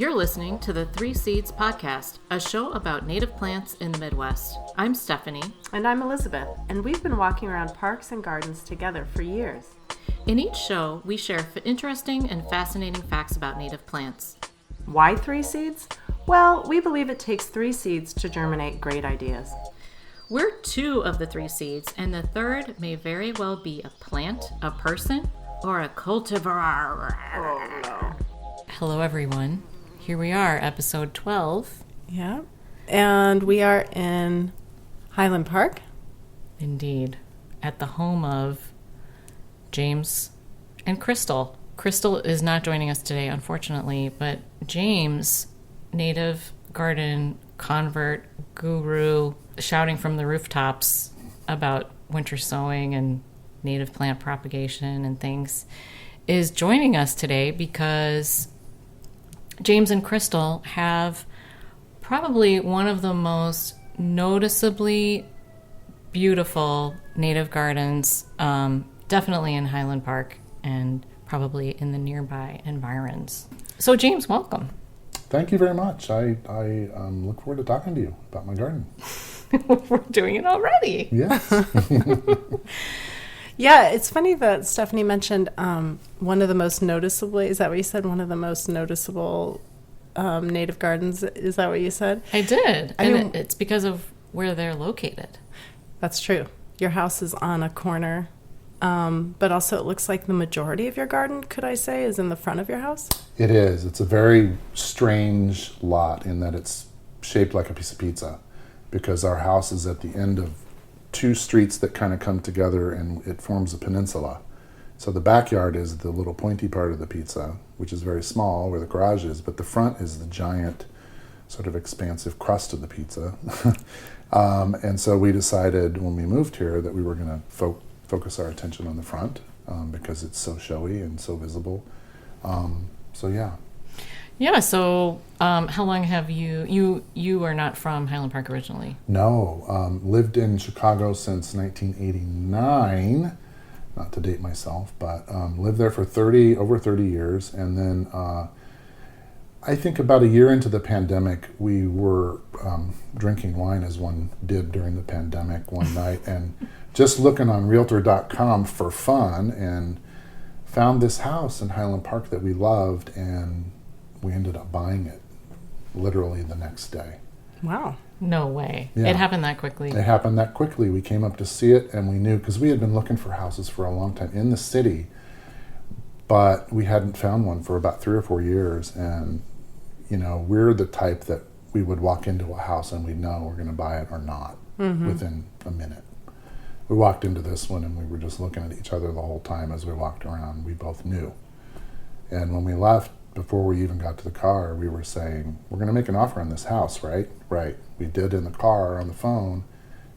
You're listening to the Three Seeds Podcast, a show about native plants in the Midwest. I'm Stephanie. And I'm Elizabeth, and we've been walking around parks and gardens together for years. In each show, we share interesting and fascinating facts about native plants. Why 3 seeds? Well, we believe it takes 3 seeds to germinate great ideas. We're 2 of the 3 seeds, and the third may very well be a plant, a person, or a cultivar. Oh, no. Hello, everyone. Here we are, episode 12. Yeah. And we are in Highland Park. Indeed. At the home of James and Crystal. Crystal is not joining us today, unfortunately, but James, native garden convert guru, shouting from the rooftops about winter sowing and native plant propagation and things, is joining us today because James and Crystal have probably one of the most noticeably beautiful native gardens, definitely in Highland Park and probably in the nearby environs. So James, welcome. Thank you very much. I look forward to talking to you about my garden. We're doing it already. Yes. Yeah, it's funny that Stephanie mentioned one of the most noticeable, is that what you said? One of the most noticeable native gardens, is that what you said? I did. It's because of where they're located. That's true. Your house is on a corner, but also it looks like the majority of your garden, could I say, is in the front of your house? It is. It's a very strange lot in that it's shaped like a piece of pizza because our house is at the end of 2 streets that kind of come together and it forms a peninsula. So the backyard is the little pointy part of the pizza, which is very small where the garage is, but the front is the giant sort of expansive crust of the pizza. And so we decided when we moved here that we were going to focus our attention on the front because it's so showy and so visible. So yeah. Yeah, so how long have you are not from Highland Park originally? No, lived in Chicago since 1989, not to date myself, but lived there for over 30 years. And then I think about a year into the pandemic, we were drinking wine as one did during the pandemic one night and just looking on realtor.com for fun and found this house in Highland Park that we loved, and we ended up buying it literally the next day. Wow. No way. Yeah. It happened that quickly. It happened that quickly. We came up to see it and we knew, because we had been looking for houses for a long time in the city, but we hadn't found one for about 3 or 4 years. And, you know, we're the type that we would walk into a house and we'd know we're going to buy it or not within a minute. We walked into this one and we were just looking at each other the whole time as we walked around. We both knew. And when we left, before we even got to the car, we were saying, we're going to make an offer on this house, right? Right. We did in the car on the phone,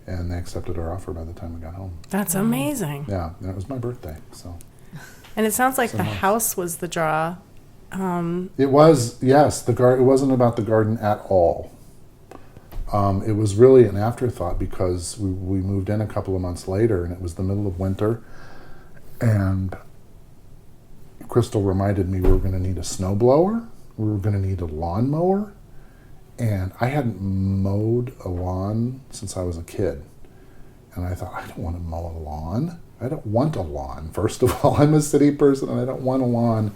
and they accepted our offer by the time we got home. That's amazing. Yeah, and it was my birthday, so. And it sounds like the house was the draw. It was, yes. It wasn't about the garden at all. It was really an afterthought because we moved in a couple of months later, and it was the middle of winter, and Crystal reminded me we were going to need a snowblower, we were going to need a lawnmower, and I hadn't mowed a lawn since I was a kid. And I thought, I don't want to mow a lawn. I don't want a lawn, first of all. I'm a city person and I don't want a lawn.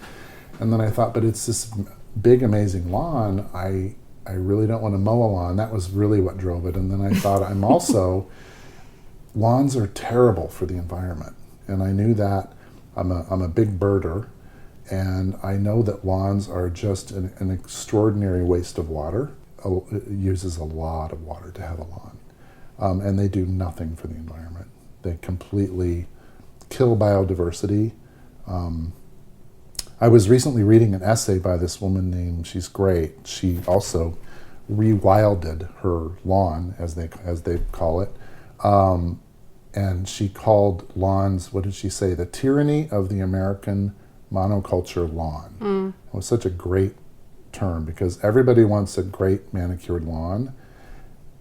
And then I thought, but it's this big, amazing lawn. I really don't want to mow a lawn. That was really what drove it. And then I thought, lawns are terrible for the environment. And I knew that. I'm a big birder. And I know that lawns are just an extraordinary waste of water. It uses a lot of water to have a lawn. And they do nothing for the environment. They completely kill biodiversity. I was recently reading an essay by this woman named, she's great. She also rewilded her lawn, as they call it. And she called lawns, what did she say? The tyranny of the American monoculture lawn. It was such a great term because everybody wants a great manicured lawn,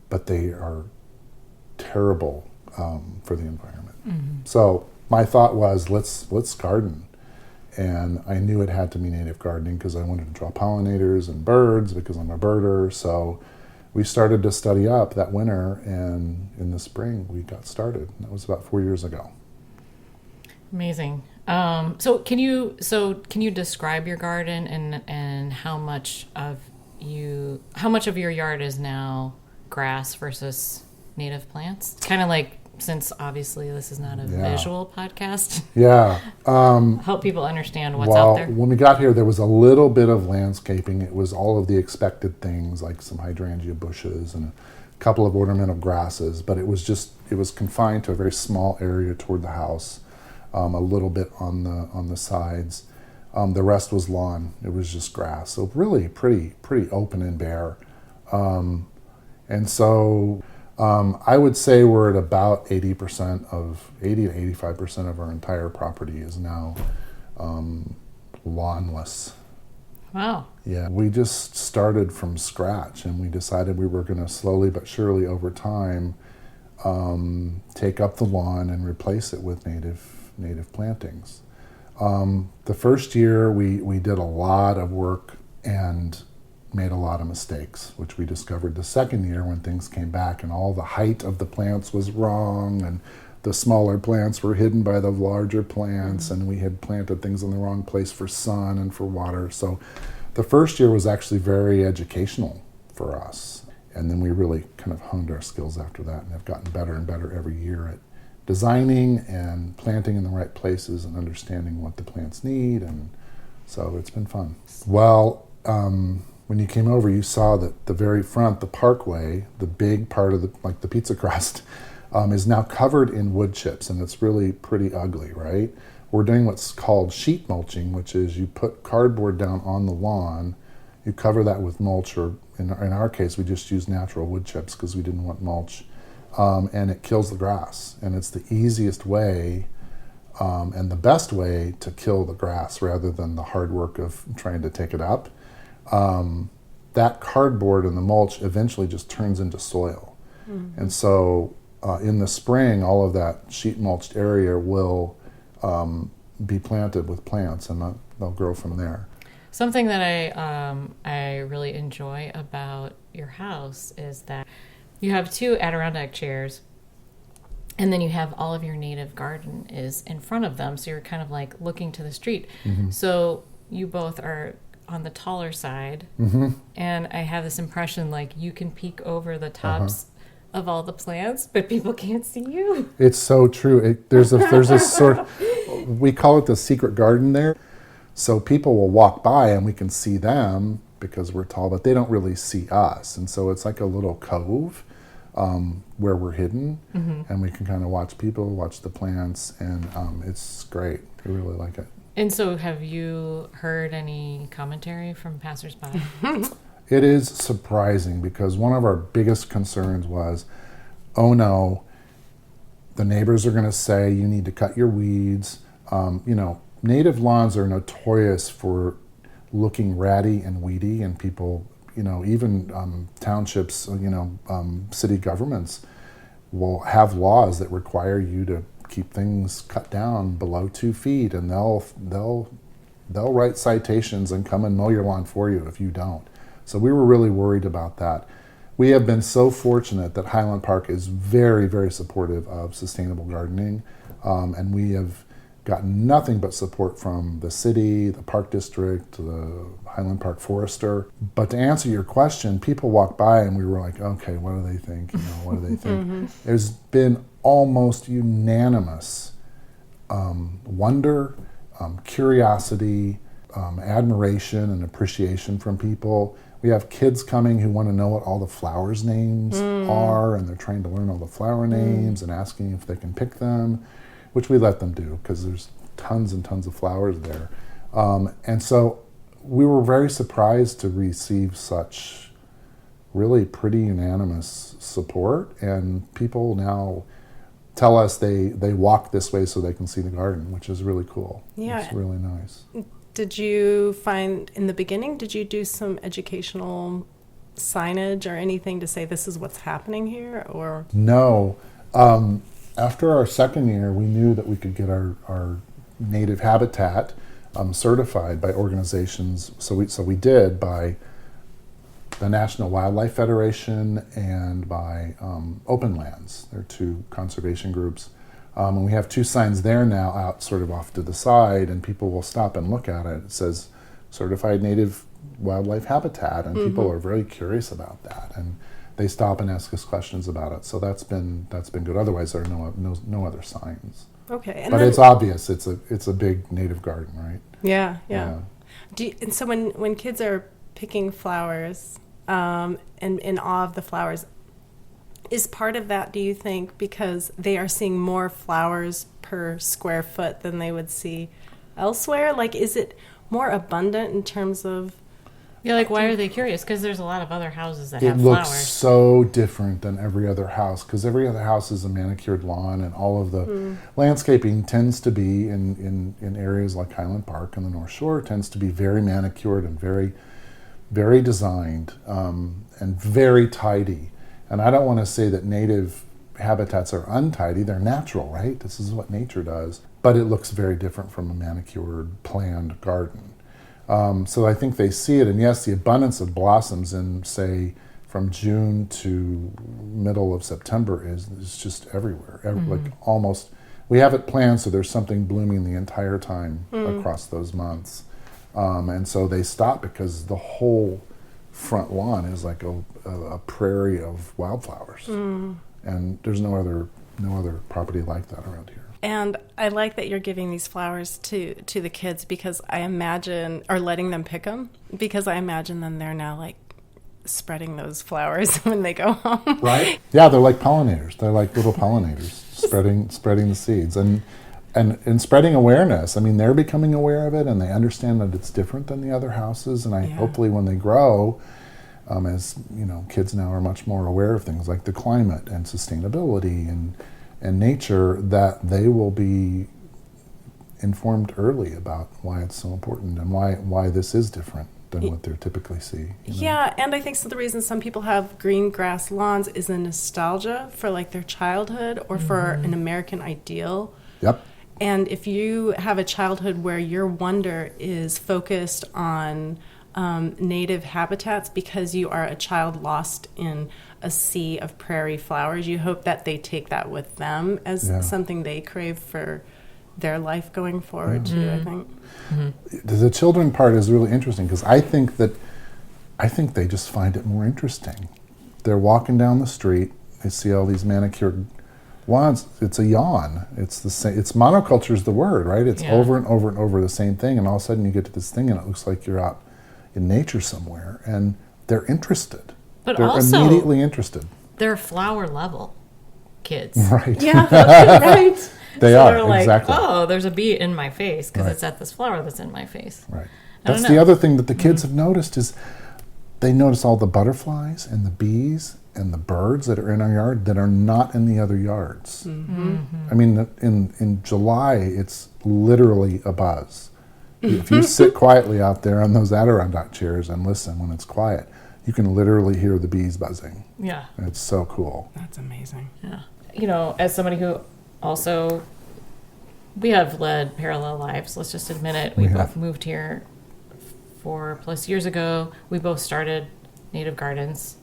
but they are terrible for the environment. So my thought was, let's garden. And I knew it had to be native gardening because I wanted to draw pollinators and birds because I'm a birder. So we started to study up that winter, and in the spring we got started. That was about 4 years ago. Amazing. So can you describe your garden and how much of your yard is now grass versus native plants? It's kind of like, since obviously this is not a visual podcast. Yeah. Help people understand what's out there. When we got here, there was a little bit of landscaping. It was all of the expected things, like some hydrangea bushes and a couple of ornamental grasses, but it was confined to a very small area toward the house, a little bit on the sides. The rest was lawn. It was just grass. So really pretty open and bare. And so I would say we're at about 80 to 85% of our entire property is now lawnless. Wow. Yeah, we just started from scratch, and we decided we were going to slowly but surely over time take up the lawn and replace it with native plantings. The first year we did a lot of work and made a lot of mistakes, which we discovered the second year when things came back and all the height of the plants was wrong, and the smaller plants were hidden by the larger plants, and we had planted things in the wrong place for sun and for water. So the first year was actually very educational for us, and then we really kind of honed our skills after that and have gotten better and better every year at designing and planting in the right places and understanding what the plants need, and so it's been fun. Well, when you came over, you saw that the very front, the parkway, the big part of the pizza crust, is now covered in wood chips, and it's really pretty ugly, right? We're doing what's called sheet mulching, which is you put cardboard down on the lawn, you cover that with mulch, or in our case, we just use natural wood chips because we didn't want mulch, and it kills the grass. And it's the easiest way and the best way to kill the grass rather than the hard work of trying to take it up. That cardboard and the mulch eventually just turns into soil. Mm-hmm. And so in the spring, all of that sheet mulched area will be planted with plants, and they'll grow from there. Something that I really enjoy about your house is that you have 2 Adirondack chairs, and then you have all of your native garden is in front of them, so you're kind of like looking to the street. Mm-hmm. So you both are on the taller side, mm-hmm. and I have this impression like you can peek over the tops of all the plants, but people can't see you. It's so true. There's a sort, we call it the secret garden there. So people will walk by and we can see them because we're tall, but they don't really see us. And so it's like a little cove where we're hidden, mm-hmm. and we can kind of watch people, watch the plants, and it's great. I really like it. And so have you heard any commentary from passersby? It is surprising because one of our biggest concerns was, oh no, the neighbors are going to say you need to cut your weeds. Native lawns are notorious for looking ratty and weedy, and people, even townships, city governments will have laws that require you to keep things cut down below 2 feet, and they'll write citations and come and mow your lawn for you if you don't. So we were really worried about that. We have been so fortunate that Highland Park is very, very supportive of sustainable gardening, and we have gotten nothing but support from the city, the park district, the Highland Park forester. But to answer your question, people walk by and we were like, okay, what do they think? What do they think? Mm-hmm. There's been almost unanimous wonder, curiosity, admiration and appreciation from people. We have kids coming who want to know what all the flowers' names are, and they're trying to learn all the flower names and asking if they can pick them, which we let them do because there's tons and tons of flowers there. And so we were very surprised to receive such really pretty unanimous support, and people now tell us they walk this way so they can see the garden, which is really cool. Yeah. It's really nice. Did you find, in the beginning, did you do some educational signage or anything to say this is what's happening here? Or no. After our second year, we knew that we could get our native habitat certified by organizations. So we did by the National Wildlife Federation and by Open Lands. They're two conservation groups. And we have two signs there now out sort of off to the side, and people will stop and look at it. It says Certified Native Wildlife Habitat, and people are very curious about that. And they stop and ask us questions about it. So that's been good. Otherwise, there are no other signs. Okay. And but then, it's obvious. It's a big native garden, right? Yeah. Yeah. And so when kids are picking flowers, and in awe of the flowers, is part of that, do you think, because they are seeing more flowers per square foot than they would see elsewhere? Like, is it more abundant in terms of... Yeah, like, why are they curious? Because there's a lot of other houses that It have looks flowers. so different than every other house, because every other house is a manicured lawn, and all of the landscaping tends to be in areas like Highland Park and the North Shore, tends to be very manicured and very, very designed, and very tidy. And I don't want to say that native habitats are untidy. They're natural, right? This is what nature does. But it looks very different from a manicured, planned garden. So I think they see it. And yes, the abundance of blossoms in, say, from June to middle of September is just everywhere. Like almost, we have it planned so there's something blooming the entire time across those months. And so they stop because the whole front lawn is like a prairie of wildflowers, and there's no other property like that around here. And I like that you're giving these flowers to the kids, because I imagine, or letting them pick them, because I imagine then they're now like spreading those flowers when they go home. Right? Yeah, they're like pollinators. They're like little pollinators, spreading the seeds and spreading awareness. I mean, they're becoming aware of it, and they understand that it's different than the other houses. And hopefully, when they grow, as you know, kids now are much more aware of things like the climate and sustainability and nature, that they will be informed early about why it's so important and why this is different than what they typically see. You know? Yeah, and I think so the reason some people have green grass lawns is a nostalgia for like their childhood or for an American ideal. Yep. And if you have a childhood where your wonder is focused on native habitats because you are a child lost in a sea of prairie flowers, you hope that they take that with them as something they crave for their life going forward too, I think. The children part is really interesting, because I think they just find it more interesting. They're walking down the street, they see all these manicured lawns. It's a yawn. It's the same. It's monoculture is the word, right? It's over and over and over the same thing, and all of a sudden you get to this thing and it looks like you're out in nature somewhere, and they're interested. But they're also, immediately interested. they're flower level kids. Right. Yeah, right. They So are, they're like, exactly. oh, there's a bee in my face because Right. it's at this flower that's in my face. Right. I don't That's know. the other thing that the kids have noticed is they notice all the butterflies and the bees and the birds that are in our yard that are not in the other yards. I mean, in July, it's literally a buzz. If you sit quietly out there on those Adirondack chairs and listen when it's quiet, you can literally hear the bees buzzing. Yeah. And it's so cool. That's amazing. Yeah. You know, as somebody who also, we have led parallel lives, let's just admit it. We We both have. moved here 4+ years ago. We both started native gardens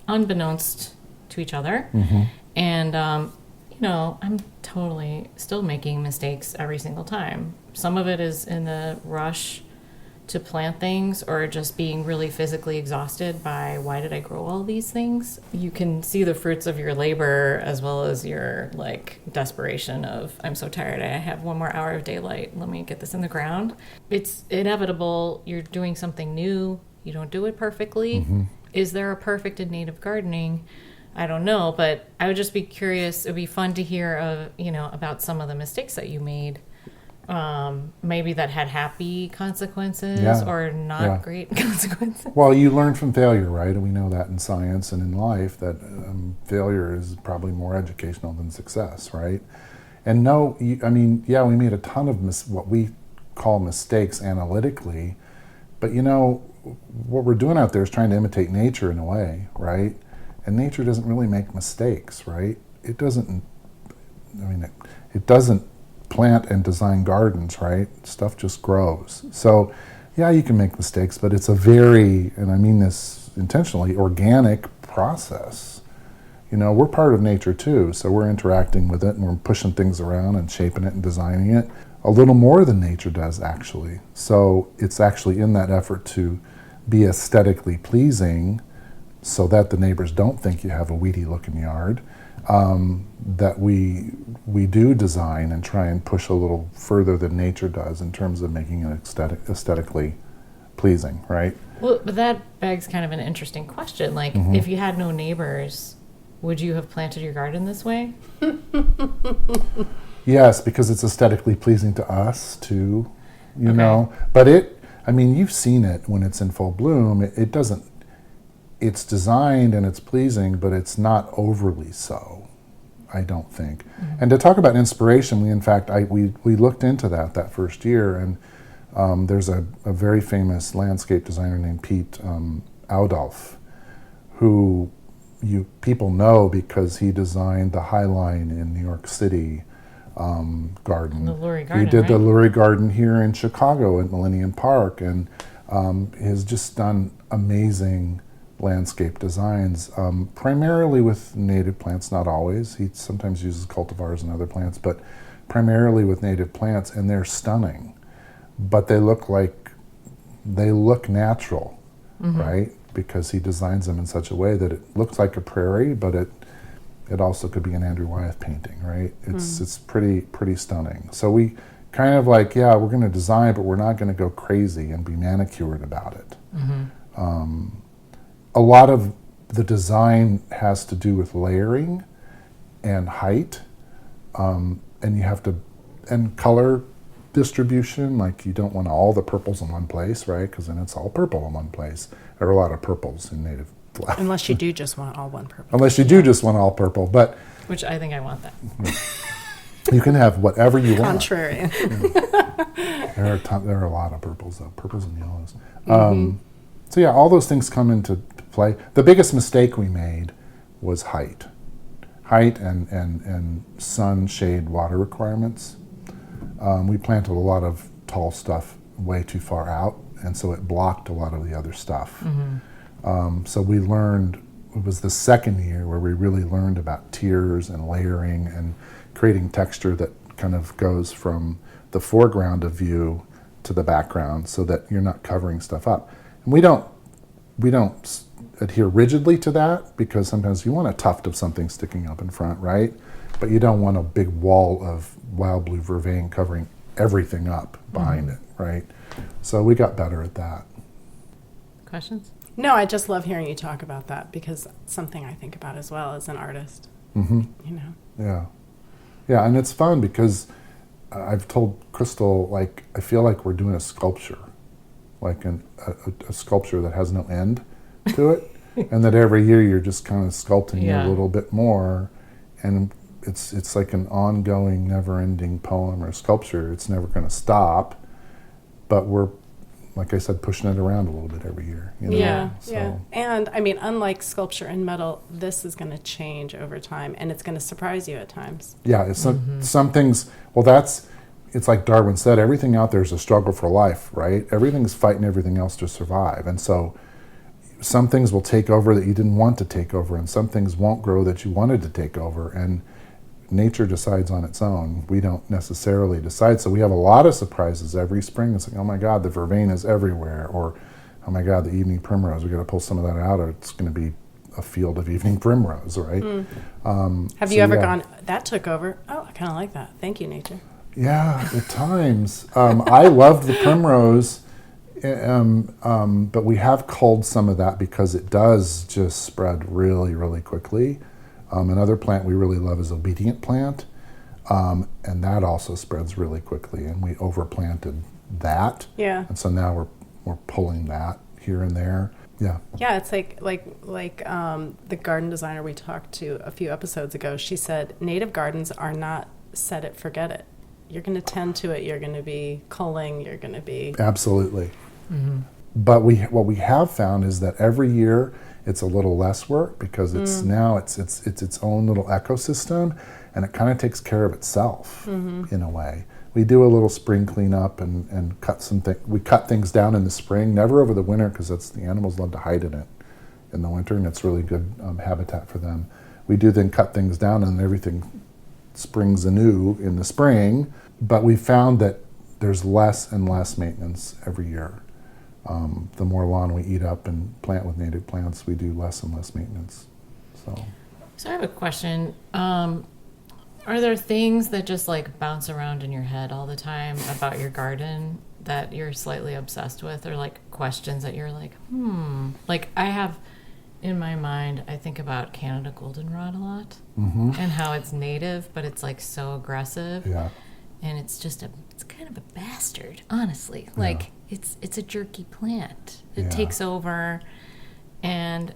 unbeknownst to each other. And, you know, I'm totally still making mistakes every single time. Some of it is in the rush to plant things or just being really physically exhausted by why did I grow all these things? You can see the fruits of your labor as well as your like desperation of I'm so tired, I have 1 more hour of daylight, let me get this in the ground. It's inevitable. You're doing something new. You don't do it perfectly. Is there a perfect in native gardening? I don't know, but I would just be curious. It would be fun to hear of, you know, about some of the mistakes that you made. Maybe that had happy consequences or not great consequences. Well, you learn from failure, right? And we know that in science and in life that failure is probably more educational than success, right? And we made a ton of what we call mistakes analytically, but you know, what we're doing out there is trying to imitate nature in a way, right? And nature doesn't really make mistakes, right? It doesn't plant and design gardens, right? Stuff just grows. So, yeah, you can make mistakes, but it's a very, and I mean this intentionally, organic process. You know, we're part of nature too, so we're interacting with it and we're pushing things around and shaping it and designing it a little more than nature does, actually. So it's actually in that effort to be aesthetically pleasing so that the neighbors don't think you have a weedy looking yard, that we do design and try and push a little further than nature does in terms of making it aesthetically pleasing, right? Well, but that begs kind of an interesting question. Like, if you had no neighbors, would you have planted your garden this way? Yes, because it's aesthetically pleasing to us too, you Okay. know. But I mean, you've seen it when it's in full bloom. It doesn't, it's designed and it's pleasing, but it's not overly so, I don't think. And to talk about inspiration, we looked into that first year, and there's a very famous landscape designer named Pete Audolph, who people know because he designed the High Line in New York City garden. The Lurie Garden, He did the right? Lurie Garden here in Chicago at Millennium Park, and has just done amazing landscape designs, primarily with native plants, not always. He sometimes uses cultivars and other plants, but primarily with native plants, and they're stunning. But they look natural, right? Because he designs them in such a way that it looks like a prairie, but it also could be an Andrew Wyeth painting, right? It's pretty stunning. So we kind of like, yeah, we're going to design, but we're not going to go crazy and be manicured about it. A lot of the design has to do with layering and height, and you have to, and color distribution. Like, you don't want all the purples in one place, right? Because then it's all purple in one place. There are a lot of purples in native flowers. Unless you do just want all one purple. Unless you do just want all purple, but Which I think I want that. you can have whatever you want. Contrary. There are a lot of purples, though, purples and yellows. So yeah, all those things come into play. The biggest mistake we made was height and sun, shade, water requirements. We planted a lot of tall stuff way too far out, and so it blocked a lot of the other stuff. So we learned, it was the second year where we really learned about tiers and layering and creating texture that kind of goes from the foreground of view to the background so that you're not covering stuff up. And we don't adhere rigidly to that, because sometimes you want a tuft of something sticking up in front, right? But you don't want a big wall of wild blue vervain covering everything up behind it, right? So we got better at that. Questions? No, I just love hearing you talk about that, because it's something I think about as well as an artist. You know. Yeah, and it's fun because I've told Crystal, like, I feel like we're doing a sculpture, like a sculpture that has no end to it, and that every year you're just kind of sculpting a little bit more, and it's like an ongoing, never-ending poem or sculpture. It's never going to stop, but we're, like I said, pushing it around a little bit every year. You know? Yeah. So, And I mean, unlike sculpture and metal, this is going to change over time, and it's going to surprise you at times. yeah, it's some things. Well, it's like Darwin said. Everything out there is a struggle for life, right? Everything's fighting everything else to survive, and so some things will take over that you didn't want to take over, and some things won't grow that you wanted to take over, and nature decides on its own. We don't necessarily decide. So we have a lot of surprises every spring. It's like, oh my God, the vervain is everywhere, or oh my God, the evening primrose, we got to pull some of that out, or it's going to be a field of evening primrose, right? Have you ever gone, that took over? Oh, I kind of like that. Thank you, nature. Yeah, at times. I loved the primrose, but we have culled some of that because it does just spread really, really quickly. Another plant we really love is obedient plant, and that also spreads really quickly, and we overplanted that. Yeah. And so now we're pulling that here and there. Yeah. Yeah, it's like the garden designer we talked to a few episodes ago. She said native gardens are not set it, forget it. You're going to tend to it. You're going to be culling. You're going to be... Absolutely. But what we have found is that every year it's a little less work because it's its own little ecosystem, and it kind of takes care of itself in a way. We do a little spring cleanup and cut we cut things down in the spring, never over the winter because the animals love to hide in it in the winter, and it's really good habitat for them. We do then cut things down and everything springs anew in the spring, but we found that there's less and less maintenance every year. The more lawn we eat up and plant with native plants, we do less and less maintenance. So I have a question. Are there things that just like bounce around in your head all the time about your garden that you're slightly obsessed with, or like questions that you're like, Like I have in my mind, I think about Canada goldenrod a lot and how it's native, but it's like so aggressive. Yeah. And it's kind of a bastard, honestly. Like it's a jerky plant. It takes over, and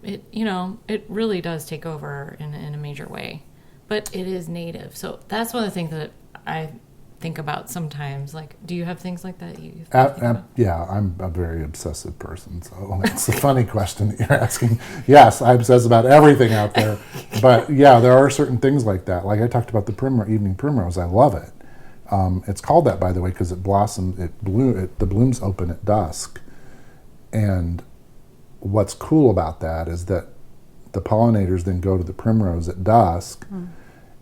it really does take over in a major way. But it is native, so that's one of the things that I think about sometimes. Like, do you have things like that? Yeah, I'm a very obsessive person, so it's a funny question that you're asking. Yes, I obsess about everything out there, but yeah, there are certain things like that. Like I talked about the evening primrose. I love it. It's called that, by the way, because it blossoms. The blooms open at dusk, and what's cool about that is that the pollinators then go to the primrose at dusk,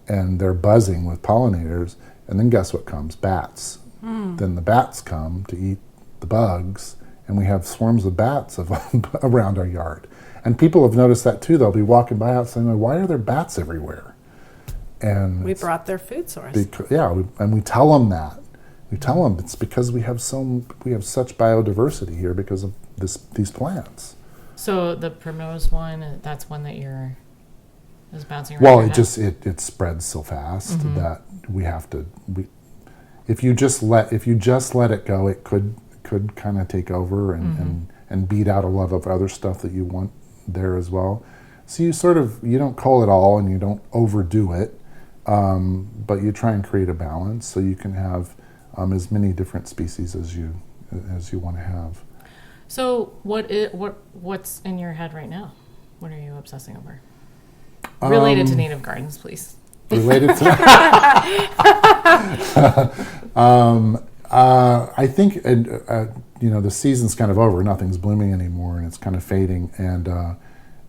and they're buzzing with pollinators. And then guess what comes? Bats. Then the bats come to eat the bugs, and we have swarms of bats around our yard. And people have noticed that too. They'll be walking by out saying, "Why are there bats everywhere?" And we brought their food source. And we tell them that. We tell them it's because we have such biodiversity here because of these plants. So the primrose one, that's one that is bouncing around. Well, it spreads so fast that if you just let it go, it could kind of take over and beat out a lot of other stuff that you want there as well. So you don't cull it all and you don't overdo it, but you try and create a balance so you can have as many different species as you want to have. So what's in your head right now? What are you obsessing over? Related to native gardens, please. Related to I think the season's kind of over. Nothing's blooming anymore, and it's kind of fading. And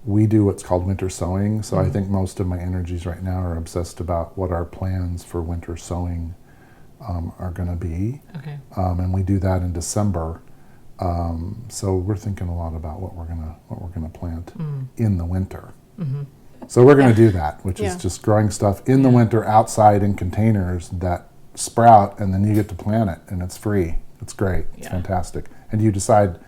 we do what's called winter sowing. So I think most of my energies right now are obsessed about what our plans for winter sowing are going to be. Okay. And we do that in December. So we're thinking a lot about what we're gonna plant in the winter. So we're gonna do that, which is just growing stuff in the winter outside in containers that sprout, and then you get to plant it, and it's free. It's great. It's fantastic. And you decide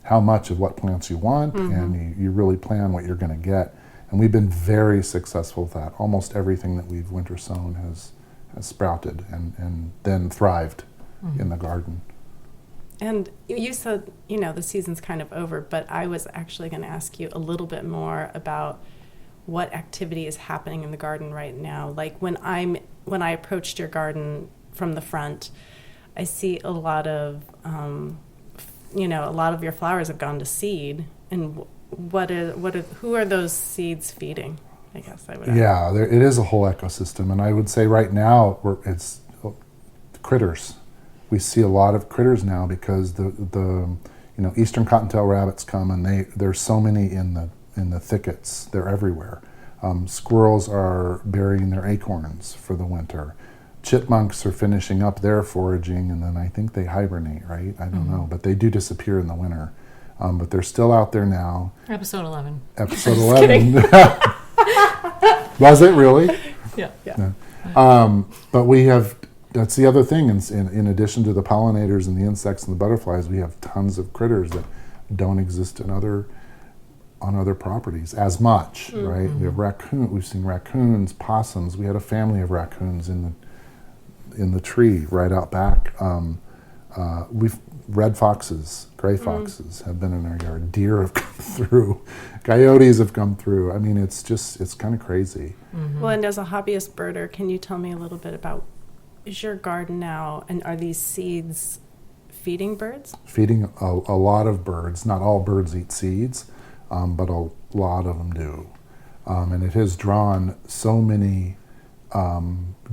how much of what plants you want, and you really plan what you're gonna get. And we've been very successful with that. Almost everything that we've winter sown has sprouted and then thrived in the garden. And you said, the season's kind of over, but I was actually going to ask you a little bit more about what activity is happening in the garden right now. Like when I approached your garden from the front, I see a lot of, a lot of your flowers have gone to seed. And who are those seeds feeding? I guess I would ask. Yeah, it is a whole ecosystem, and I would say right now it's critters. We see a lot of critters now because the eastern cottontail rabbits come, and there's so many in the thickets. They're everywhere. Squirrels are burying their acorns for the winter. Chipmunks are finishing up their foraging, and then I think they hibernate, right? I don't know, but they do disappear in the winter. But they're still out there now. Episode 11. Episode 11. Was it really? Yeah. But we have. That's the other thing. In addition to the pollinators and the insects and the butterflies, we have tons of critters that don't exist on other properties as much, right? We have We've seen raccoons, possums. We had a family of raccoons in the tree right out back. Red foxes, gray foxes have been in our yard. Deer have come through. Coyotes have come through. I mean, it's kind of crazy. Well, and as a hobbyist birder, can you tell me a little bit about, is your garden now, and are these seeds feeding birds? Feeding a lot of birds. Not all birds eat seeds, but a lot of them do. And it has drawn so many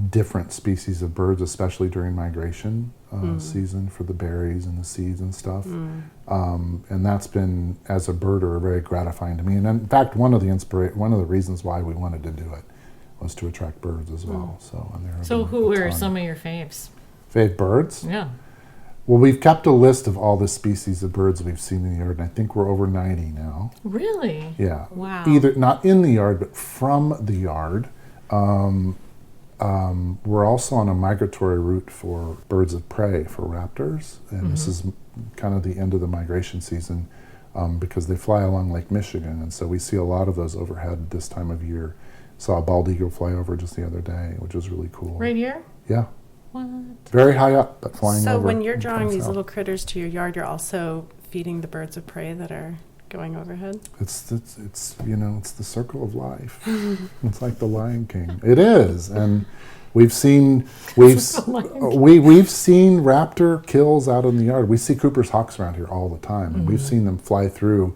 different species of birds, especially during migration season for the berries and the seeds and stuff. And that's been, as a birder, very gratifying to me. And in fact, one of the reasons why we wanted to do it was to attract birds as well. So who are some of your faves? Fave birds? Yeah. Well, we've kept a list of all the species of birds we've seen in the yard, and I think we're over 90 now. Really? Yeah. Wow. Either not in the yard, but from the yard. We're also on a migratory route for birds of prey, for raptors, and this is kind of the end of the migration season because they fly along Lake Michigan, and so we see a lot of those overhead this time of year. Saw a bald eagle fly over just the other day, which was really cool. Right here? Yeah. What? Very high up, but flying over. So when you're and drawing flying these south. little critters to your yard, you're also feeding the birds of prey that are going overhead? It's the circle of life. It's like the Lion King. It is, and we've seen raptor kills out in the yard. We see Cooper's hawks around here all the time, and we've seen them fly through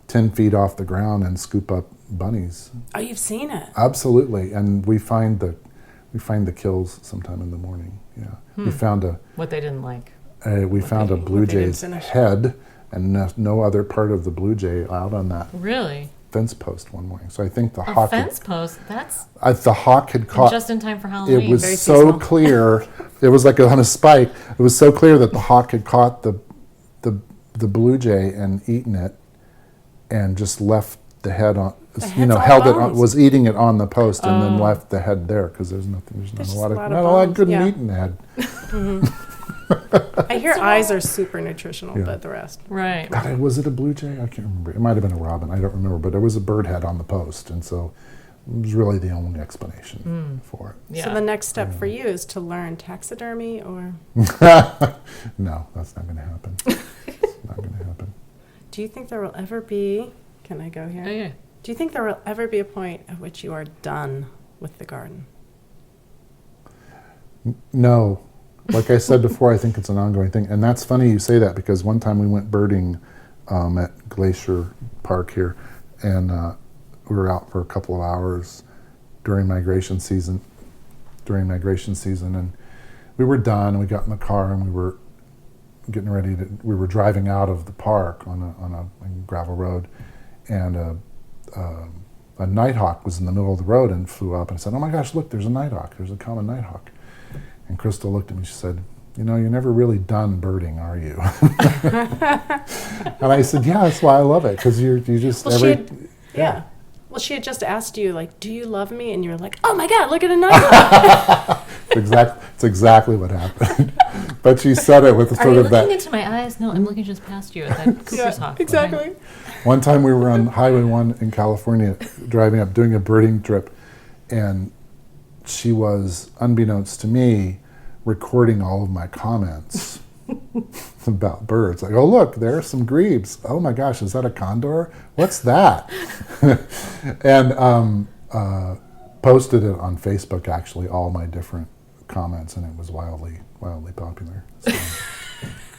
10 feet off the ground and scoop up bunnies. Oh, you've seen it? Absolutely, and we find the kills sometime in the morning. Yeah, we found What they didn't like. we found a blue what they didn't jay's finish. head, and no other part of the blue jay out on that Really? fence post one morning. So I think the A hawk fence post? That's the hawk had caught. just in time for Halloween. It was Very so seasonal. clear. It was like on a spike. It was so clear that the hawk had caught the blue jay and eaten it, and just left the head on. head's all Held it on, bones. was eating it on the post, and then left the head there because there's not There's a lot of bones, good yeah. meat in the head. I hear eyes are super nutritional, Yeah. but the rest. Right. God, was it a blue jay? I can't remember. It might have been a robin. I don't remember. But there was a bird head on the post, and so it was really the only explanation for it. Yeah. So the next step for you is to learn taxidermy or... No, that's not going to happen. Not going to happen. Do you think there will ever be... Can I go here? Oh, yeah. Do you think there will ever be a point at which you are done with the garden? No. Like I said before, I think it's an ongoing thing. And that's funny you say that because one time we went birding at Glacier Park here, and we were out for a couple of hours during migration season, and we were done, and we got in the car, and we were getting ready we were driving out of the park on a gravel road, and a nighthawk was in the middle of the road and flew up, and I said, "Oh my gosh, look, there's a nighthawk. There's a common nighthawk." And Crystal looked at me, she said, "You're never really done birding, are you?" And I said, "Yeah, that's why I love it, because you just Yeah. Well, she had just asked you, like, do you love me? And you were like, oh my God, look at a nighthawk. It's exactly what happened." But she said it with Are sort you of that. looking into my eyes? No, I'm looking just past you at that Cooper's hawk. exactly. One time we were on Highway 1 in California driving up, doing a birding trip, and she was, unbeknownst to me, recording all of my comments about birds. Like, oh, look, there are some grebes. Oh my gosh, is that a condor? What's that? And posted it on Facebook, actually, all my different comments, and it was wildly popular.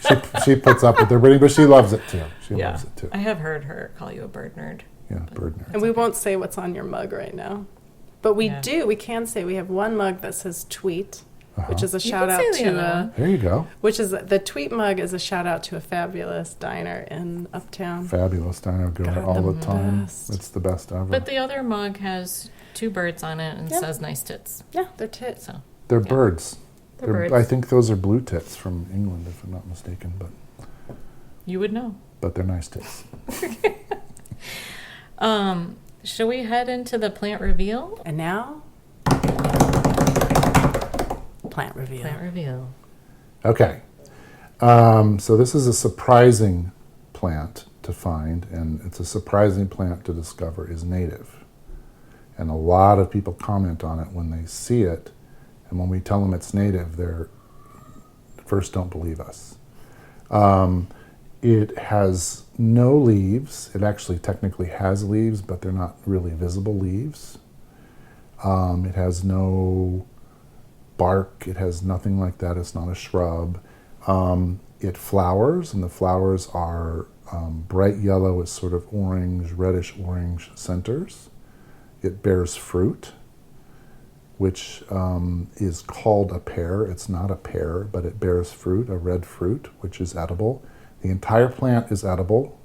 So she puts up with their birding, but she loves it too. She Yeah. loves it too. I have heard her call you a bird nerd. Yeah, bird nerd. And we won't say what's on your mug right now. But we can say we have one mug that says tweet, which is a You shout can out say the other to one. There you go. the tweet mug is a shout out to a fabulous diner in Uptown. Fabulous diner. Go there God, all the the time. best. It's the best ever. But the other mug has 2 birds on it and Yeah. says nice tits. Yeah, they're tits. So They're birds. They're birds. I think those are blue tits from England, if I'm not mistaken, you would know. but they're nice tits. Shall we head into the plant reveal? And now, plant reveal. Plant reveal. Okay. So this is a surprising plant to find, and it's a surprising plant to discover is native. And a lot of people comment on it when they see it, and when we tell them it's native, they're first don't believe us. It has no leaves. It actually technically has leaves, but they're not really visible leaves. It has no bark. It has nothing like that. It's not a shrub. It flowers, and the flowers are bright yellow with sort of orange, reddish orange centers. It bears fruit, which is called a pear. It's not a pear, but it bears fruit, a red fruit, which is edible. The entire plant is edible,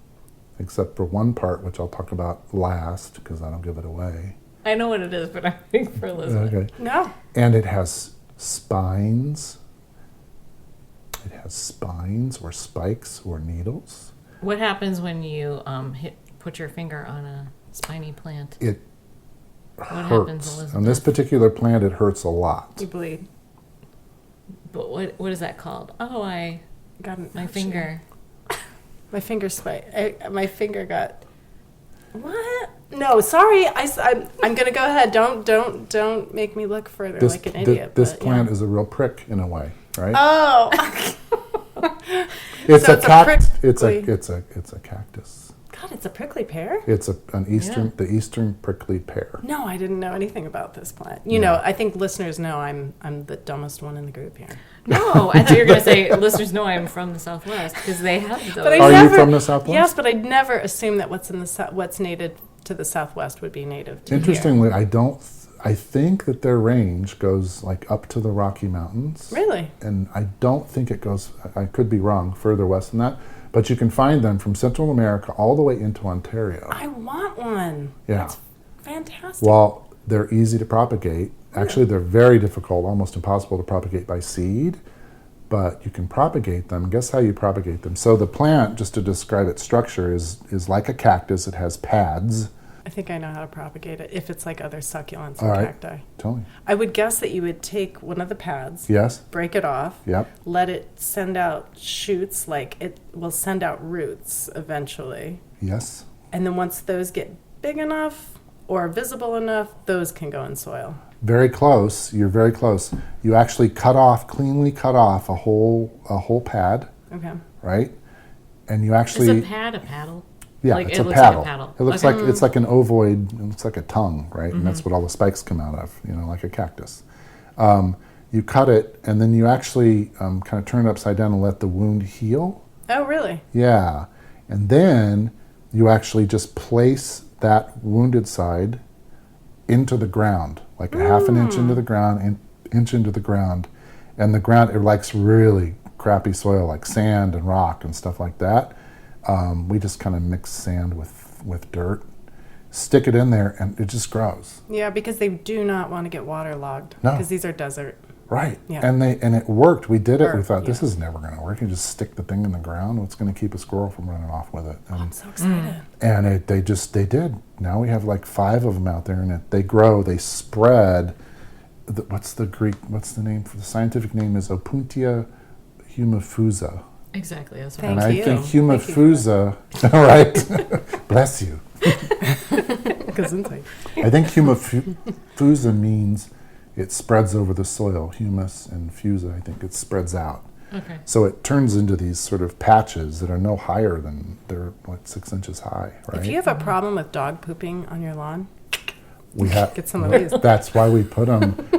except for one part, which I'll talk about last, because I don't give it away. I know what it is, but I'm waiting for Elizabeth. Okay. No. And it has spines. It has spines or spikes or needles. What happens when you put your finger on a spiny plant? It What hurts. happens, Elizabeth? On this particular plant, it hurts a lot. You bleed. But what is that called? Oh, my finger. My finger spike. My finger got. What? No, sorry. I'm gonna go ahead. Don't make me look further like an idiot. This but, plant yeah. is a real prick in a way, right? Oh. It's So a it's a cactus. prickly- It's a cactus. God, it's a prickly pear. It's the eastern prickly pear. No, I didn't know anything about this plant. You know, I think listeners know I'm the dumbest one in the group here. No, I thought you were going to say listeners know I'm from the Southwest because they have those. But Are you from the Southwest? Yes, but I'd never assume that what's native to the Southwest would be native to Interestingly, I think that their range goes like up to the Rocky Mountains. here. Really? And I don't think it goes, I could be wrong, further west than that. But you can find them from Central America all the way into Ontario. I want one. Yeah. That's fantastic. Well, they're easy to propagate. Actually, they're very difficult, almost impossible to propagate by seed. But you can propagate them. Guess how you propagate them? So the plant, just to describe its structure, is like a cactus. It has pads. I think I know how to propagate it if it's like other succulents All or right. cacti. Tell me. I would guess that you would take one of the pads, Yes? break it off, Yep. let it send out shoots, like it will send out roots eventually. Yes? And then once those get big enough or visible enough, those can go in soil. Very close. You're very close. You actually cleanly cut off a whole pad, Okay. right? And you Is actually a pad a paddle? yeah, Like, it's it a looks like a paddle. paddle. It looks Okay. like it's like an ovoid. It looks like a tongue, right? And that's what all the spikes come out of. Like a cactus. You cut it, and then you actually kind of turn it upside down and let the wound heal. Oh, really? Yeah, and then you actually just place that wounded side into the ground, like a half an inch into the ground, inch into the ground, and the ground, it likes really crappy soil like sand and rock and stuff like that. We just kind of mix sand with dirt, stick it in there, and it just grows. Yeah, because they do not want to get waterlogged. No. Because these are desert. Right. Yeah. And it worked. We did it. We Worked, thought this yeah. is never going to work. You just stick the thing in the ground. What's going to keep a squirrel from running off with it? I'm so excited. And they did. Now we have like 5 of them out there, and they grow. They spread. What's the name for the scientific name is Opuntia humifusa. Exactly. That's what Thank And you. I think Thank you humifusa. All right. Bless you. Gesundheit. I think humifusa means it spreads over the soil. Humus and fusa, I think it spreads out. Okay. So it turns into these sort of patches that are no higher than, they're like 6 inches high, right? If you have a problem with dog pooping on your lawn, We have, get some of these. That's why we put them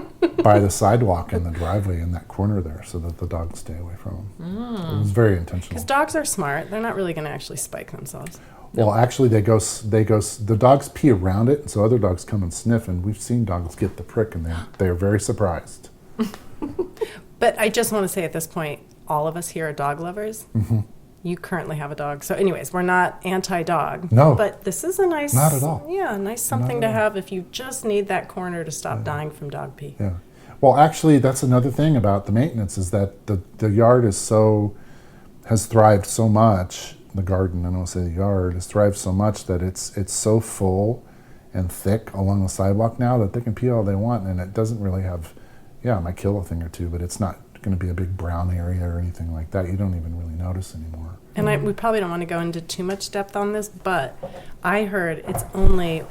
by the sidewalk in the driveway in that corner there, so that the dogs stay away from them. It was very intentional. because dogs are smart, they're not really going to actually spike themselves. Well, actually, the dogs pee around it, and so other dogs come and sniff, and we've seen dogs get the prick, and they're very surprised. But I just want to say at this point, all of us here are dog lovers. Mm-hmm. You currently have a dog. So anyways, we're not anti-dog. No. But this is a nice... Not at all. Yeah, nice something Not to at all. have if you just need that corner to stop dying from dog pee. Yeah. Well, actually, that's another thing about the maintenance is that the yard has thrived so much. The garden, I don't say the yard, has thrived so much that it's so full and thick along the sidewalk now that they can pee all they want, and it doesn't really have, it might kill a thing or two, but it's not going to be a big brown area or anything like that. You don't even really notice anymore. And we probably don't want to go into too much depth on this, but I heard it's only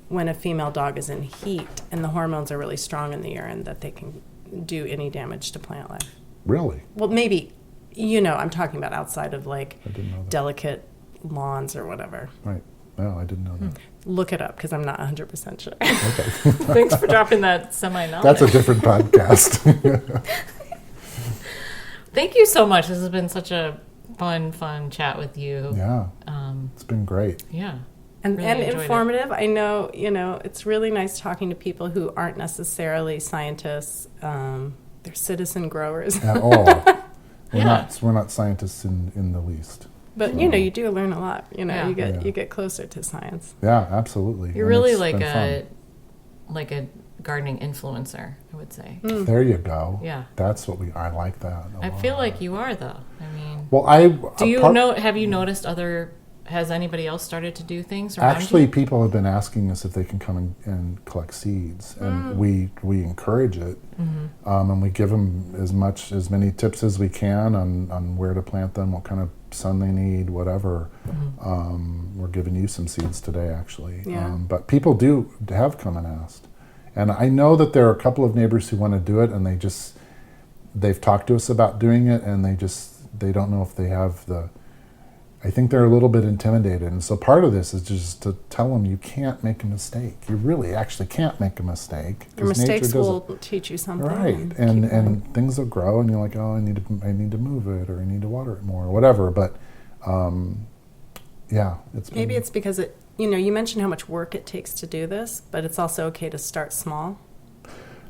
when a female dog is in heat and the hormones are really strong in the urine that they can do any damage to plant life. Really? Well, maybe, I'm talking about outside of like I didn't know that. delicate lawns or whatever. Right. No, I didn't know that. Look it up because I'm not 100% sure. Okay. Thanks for dropping that semi-knowledge. That's a different podcast. Thank you so much. This has been such a fun chat with you. Yeah, it's been great. Yeah. And, Really and enjoyed it. informative. I know, it's really nice talking to people who aren't necessarily scientists. They're citizen growers. At all. Yeah. We're not scientists in the least. But, you do learn a lot. Yeah. You get closer to science. Yeah, absolutely. You're And really it's like been a gardening influencer, I would say. fun. There you go. Yeah. That's what I like that. I feel like you are, though. I mean, Well, have you noticed has anybody else started to do things around Actually, you? people have been asking us if they can come and collect seeds, and we encourage it, and we give them as many tips as we can on where to plant them, what kind of sun they need, whatever. We're giving you some seeds today, actually. Yeah. But people have come and asked, and I know that there are a couple of neighbors who want to do it, and they've talked to us about doing it, and they don't know if they have the. I think they're a little bit intimidated, and so part of this is just to tell them you can't make a mistake. You really actually can't make a mistake. Your 'cause nature mistakes will doesn't- teach you something. right, keep going. and things will grow, and you're like, oh, I need to move it, or I need to water it more, or whatever. But yeah, Maybe it's because you mentioned how much work it takes to do this, but it's also okay to start small.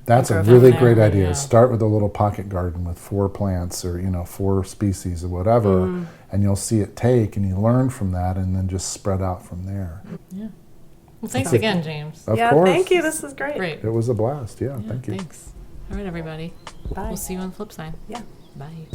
that's a grow from really there, great idea. yeah. Start with a little pocket garden with 4 plants, or 4 species, or whatever, and you'll see it take, and you learn from that, and then just spread out from there. Yeah. Well, thanks Sounds again, James. Of yeah, course. thank you. This is great. Great. It was a blast. Yeah, Yeah, thank you. Thanks. All right, everybody. Bye. We'll see you on the flip side. Yeah. Bye.